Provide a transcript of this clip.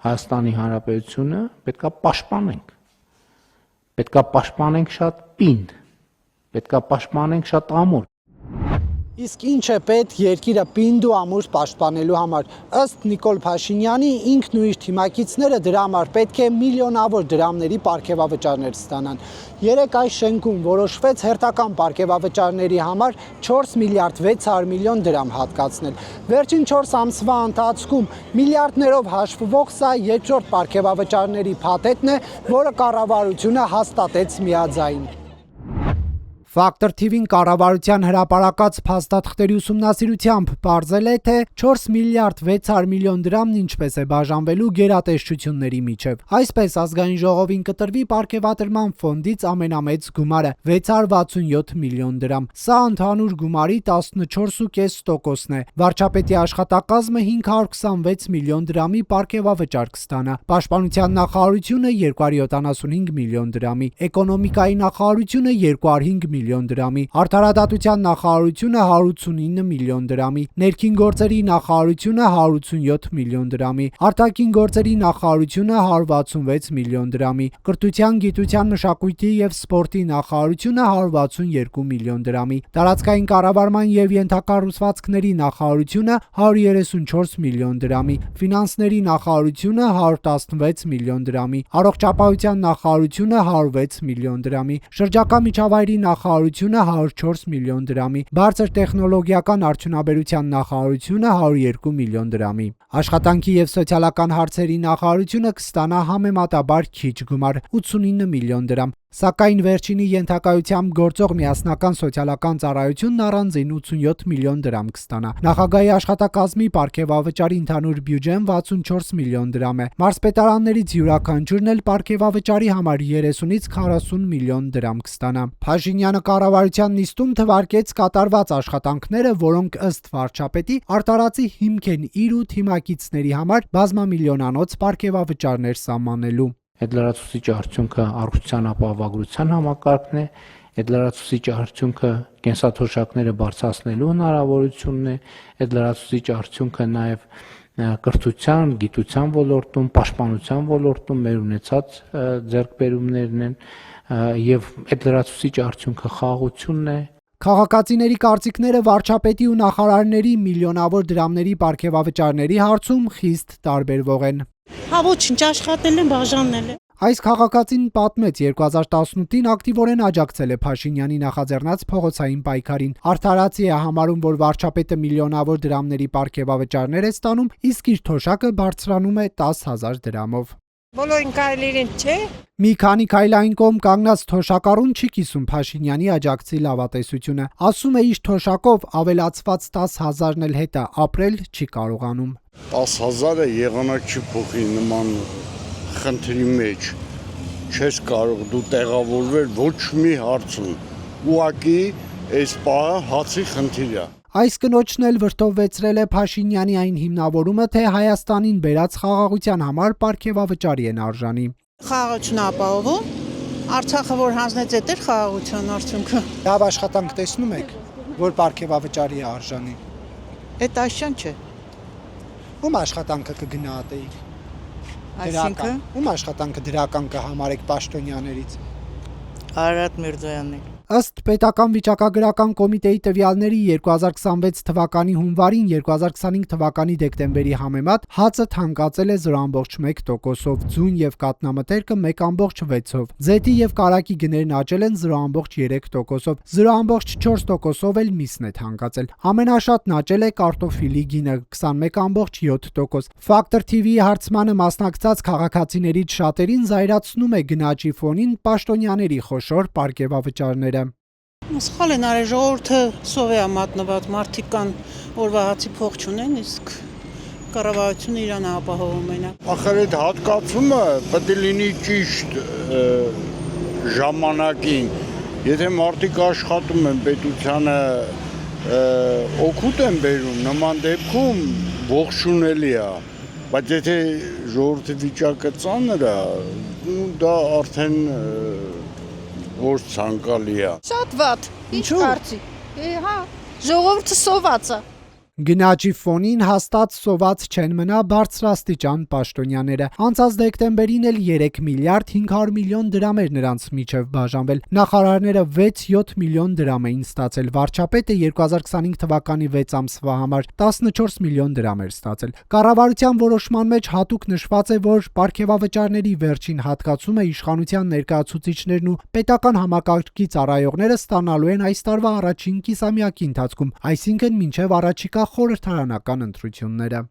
Հայաստանի Հանրապետությունը պետք է պաշտպանենք։ Պետք է պաշտպանենք շատ պինդ, պետք է պաշտպանենք շատ ամուր։ Իսկ ինչ է պետք երկիրը պինդ ու ամուր պաշտպանելու համար։ Ըստ Նիկոլ Փաշինյանի ինքն ու իր թիմակիցները դրա համար պետք է միլիոնավոր դրամների պարգևավճարներ ստանան։ Երեկ այս շենքում որոշվեց հերթական պարգևավճարների համար 4 միլիարդ 600 միլիոն դրամ հատկացնել։ Վերջին 4 ամսվա ընթացքում միլիարդներով հաշվվող սա երկրորդ պարգևավճարների փաթեթն է, որը կառավարությունը հաստատեց միաձայն։ Ֆակտոր TV-ին կառավարության հրապարակած փաստաթղթերի ուսումնասիրությամբ պարզել է, թե 4 միլիարդ 600 միլիոն դրամն ինչպես է բաժանվելու գերատեսչությունների միջև։ Այսպես ազգային ժողովին կտրվի պարգևատրման ֆոնդից ամենամեծ գումարը 667 միլիոն դրամ։ Սա ընդհանուր գումարի 14.5%-ն է։ Վարչապետի աշխատակազմը 526 միլիոն դրամի պարգևավճար կստանա։ Պաշտպանության նախարարությունը 275 միլիոն դրամի, էկոնոմիկայի նախարարությունը 205 միլիոն դրամի, արդարադատության նախարարությունը 189 միլիոն դրամի, ներքին գործերի նախարարությունը 187 միլիոն դրամի, արտաքին գործերի նախարարությունը 166 միլիոն դրամի, կրթության, գիտության, մշակույթի և սպորտի նախարարությունը 162 միլիոն դրամի, տարածքային կառավարման և ենթակառուցվածքների նախարարությունը 134 միլիոն դրամի, ֆինանսների նախարարությունը 116 միլիոն դրամի, առողջապահության նախարարությունը 106 միլիոն դրամի, շրջակա միջավայրի նախարարությունը 104 միլիոն դրամի, բարձր տեխնոլոգիական արդյունաբերության նախարարությունը 102 միլիոն դրամի։ Աշխատանքի և սոցիալական հարցերի նախարարությունը կստանա համեմատաբար քիչ գումար՝ 89 միլիոն դրամ, սակայն վերջինի ենթակայությամբ գործող միասնական սոցիալական ծառայությունն առանձին 87 միլիոն դրամ կստանա։ Նախագահի աշխատակազմի պարգևավճարի ընդհանուր բյուջեն 64 միլիոն դրամ է։ Մարզպետարաններից յուրաքանչյուրն էլ պարգևավճարի համար 30-ից 40 միլիոն դրամ կստանա։ Փաշինյանը կառավարության նիստում թվարկեց կատարված աշխատանքները, որոնք ըստ վարչապետի արտարացի հիմք են իր ու թիմակիցների համար բազմամիլիոնանոց պարգևավճարներ սահմանելու։ Այդ լրացուցիչ արդյունքը առողջության ապահովագրության համակարգն է, այդ լրացուցիչ արդյունքը կենսաթոշակները բարձրացնելու հնարավորությունն է, այդ լրացուցիչ արդյունքը նաև կրթության, գիտության ոլորտում, պաշտպանության ոլորտում մեր ունեցած ձեռքբերումներն են եւ այդ լրացուցիչ արդյունքը խաղաղությունն է։ Քաղաքացիների կարծիքները վարչապետի ու նախարարների միլիոնավոր դրամների պարգևավճարների հարցում խիստ տարբերվող են։ Հա ոչինչ, աշխատել են, բաժանել են։ Այս քաղաքացին պատմեց 2018-ին ակտիվորեն աջակցել է Փաշինյանի նախաձեռնած փողոցային պայքարին։ Արդարացի է համարում, որ վարչապետը միլիոնավոր դրամների պարգևավճարներ է ստանում, իսկ իր թոշակը բարձրանում է 10,000 դրամով։ Բոլորին կարելի չէ։ Մի քանի քայլ այն կողմ կանգնած թոշակառուն չի կիսում Փաշինյանի աջակցի լավատեսությունը։ Ասում է իր թոշակով ավելացված 10,000-ն էլ հետ է, ապրել չի կարողանում։ 10,000-ը եղանակ չի փոխի նման խնդրի մեջ, չես կարող դու տեղավորվել ոչ մի հարցում, ուղղակի այս պահը հացի խնդիր է։ Այս կնոջն էլ վրդովվեցրել է Փաշինյանի այն հիմնավորումը, թե Հայաստանին բերած խաղաղության համար պարգևավճարի են արժանի։ Խաղաղություն ապահովում, Արցախը որ հանձնեց էդ էր խաղաղության արդյունքը։ Լավ աշխատանք տեսնում եք, որ պարգևավճարի է արժանի։ Էդ այսչան չէ։ Ում աշխատանքը կգնահատեիք։ Այսինքն ում աշխատանքը դրական կհամարեք պաշտոնյաներից։ Արարատ Միրզոյանն։ Ըստ պետական վիճակագրական կոմիտեի տվյալների 2026 թվականի հունվարին 2025 թվականի դեկտեմբերի համեմատ հացը թանկացել է 0.1%-ով, ձուն և կաթնամթերքը 1.6%-ով, ձեթի և կարագի գներն աճել են 0.3%-ով, 0.4%-ով էլ միսն է թանկացել։ Ամենաշատն աճել է կարտոֆիլի գինը 21.7%։ Ֆակտոր TV-ի հարցմանը մասնակցած քաղաքացիներից շատերին զայրացնում է գնաճի ֆոնին պաշտոնյաների խոշոր պարգևավճարները։ Սխալ են արել, ժողովուրդը սով է մատնված, մարդիկ կան օրվա հացի փող չունեն, իսկ կառավարությունը իրան ապահովում է։ Ախր այդ հատկացումը պետք է լինի ճիշտ ժամանակին։ Եթե մարդիկ աշխատում են պետությանը օգուտ են բերում, նման դեպքում ողջունելի է, բայց եթե ժողովրդի վիճակը ծանր է, դա արդեն ոչ ցանկալի է։ Շատ վատ, ինչ կարծի։ Հա, ժողովուրդը սոված է։ Գնաճի ֆոնին հաստատ սոված չեն մնա բարձրաստիճան պաշտոնյաները։ Անցած դեկտեմբերին էլ 3 միլիարդ 500 միլիոն դրամ էր նրանց միջև բաժանվել։ Նախարարները 6-7 միլիոն դրամ էին ստացել։ Վարչապետը 2025 թվականի 6 ամսվա համար 14 միլիոն դրամ էր ստացել։ Կառավարության որոշման մեջ հատուկ նշված է, որ պարգևավճարների վերջին հատկացումը իշխանության ներկայացուցիչներն ու պետական համակարգի ծառայողները ստանալու են այս տարվա առաջին կիսամյակի ընթացքում, այսինքն մինչև առաջիկա խորհրդարանական ընտրությունները։